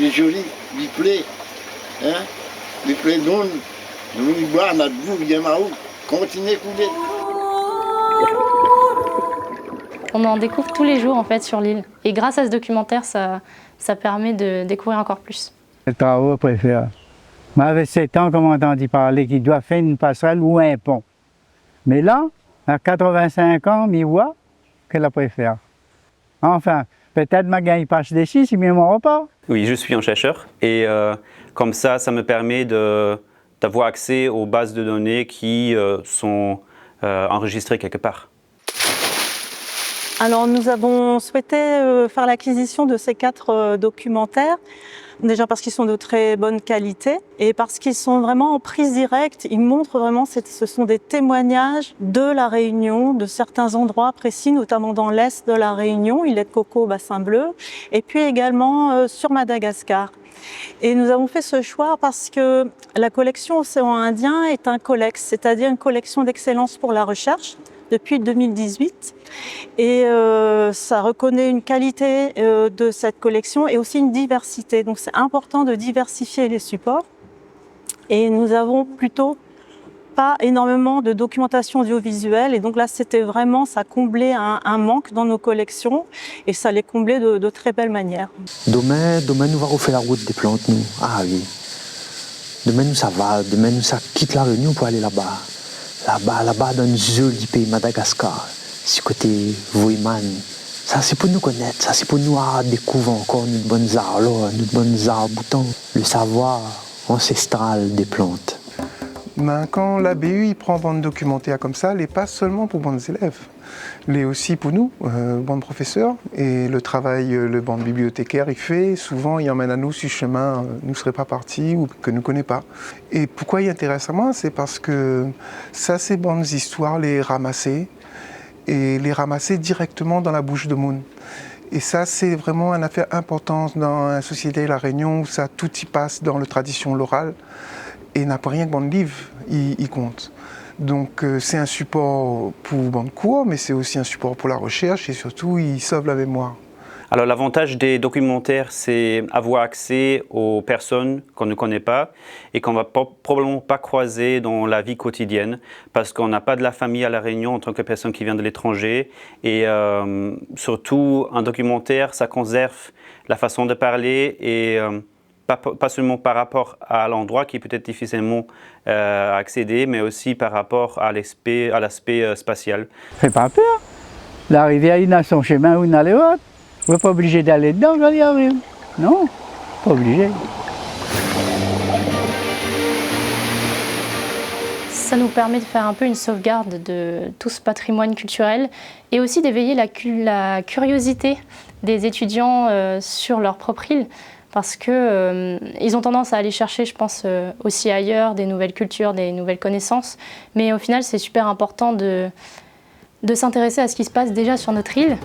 il est joli, il plaît. Hein? Il plaît donc, nous y boire notre boue, bien marou, continuez à couler. On en découvre tous les jours en fait sur l'île. Et grâce à ce documentaire, ça permet de découvrir encore plus. Le travaux préféré. Moi, avec 7 ans, comme on entendit parler qu'il doit faire une passerelle ou un pont. Mais là, à 85 ans, m'y voit que la préfère. Enfin, peut-être ma il passe d'ici, si bien mon repas. Oui, je suis un chercheur et comme ça me permet d'avoir accès aux bases de données qui sont enregistrées quelque part. Alors nous avons souhaité faire l'acquisition de ces 4 documentaires, déjà parce qu'ils sont de très bonne qualité et parce qu'ils sont vraiment en prise directe. Ils montrent vraiment, ce sont des témoignages de la Réunion, de certains endroits précis, notamment dans l'est de la Réunion, îlet de Coco, Bassin Bleu, et puis également sur Madagascar. Et nous avons fait ce choix parce que la collection Océan Indien est un collex, c'est-à-dire une collection d'excellence pour la recherche depuis 2018. Et ça reconnaît une qualité de cette collection et aussi une diversité. Donc c'est important de diversifier les supports. Et nous avons plutôt pas énormément de documentation audiovisuelle. Et donc là, c'était vraiment, ça comblait un manque dans nos collections et ça les comblait de très belle manière. Demain, nous va refaire la route des plantes, nous. Ah oui. Demain, nous ça va. Demain, nous ça quitte la Réunion pour aller là-bas. Là-bas, dans une joli pays, Madagascar. Ce côté Voiman. Ça, c'est pour nous connaître. Ça, c'est pour nous découvrir encore nos bonnes arbres, nos bonnes arbres boutons. Le savoir ancestral des plantes. Ben, quand la BU il prend bande documentaire comme ça, elle n'est pas seulement pour bande élèves, elle est aussi pour nous, bande professeurs. Et le travail, le bande bibliothécaire, il fait, souvent il emmène à nous sur chemin, nous ne serait pas partis ou que nous ne connaît pas. Et pourquoi il intéresse à moi, c'est parce que ça, ces bandes histoires, les ramasser et les ramasser directement dans la bouche de Moon. Et ça, c'est vraiment une affaire importante dans la société de la Réunion où ça tout y passe dans la tradition l'oral. Et n'a pas rien que bande livre, il compte. Donc c'est un support pour bande court, mais c'est aussi un support pour la recherche et surtout il sauve la mémoire. Alors l'avantage des documentaires, c'est avoir accès aux personnes qu'on ne connaît pas et qu'on ne va probablement pas croiser dans la vie quotidienne parce qu'on n'a pas de la famille à La Réunion en tant que personne qui vient de l'étranger. Et surtout, un documentaire, ça conserve la façon de parler et pas seulement par rapport à l'endroit qui est peut-être difficilement à accéder, mais aussi par rapport à l'aspect spatial. Fais pas peur. La rivière, il a son chemin où il a les autres. Vous n'êtes pas obligé d'aller dedans quand il arrive. Non, pas obligé. Ça nous permet de faire un peu une sauvegarde de tout ce patrimoine culturel et aussi d'éveiller la curiosité des étudiants sur leur propre île. Parce qu'ils ont tendance à aller chercher, je pense, aussi ailleurs, des nouvelles cultures, des nouvelles connaissances. Mais au final, c'est super important de s'intéresser à ce qui se passe déjà sur notre île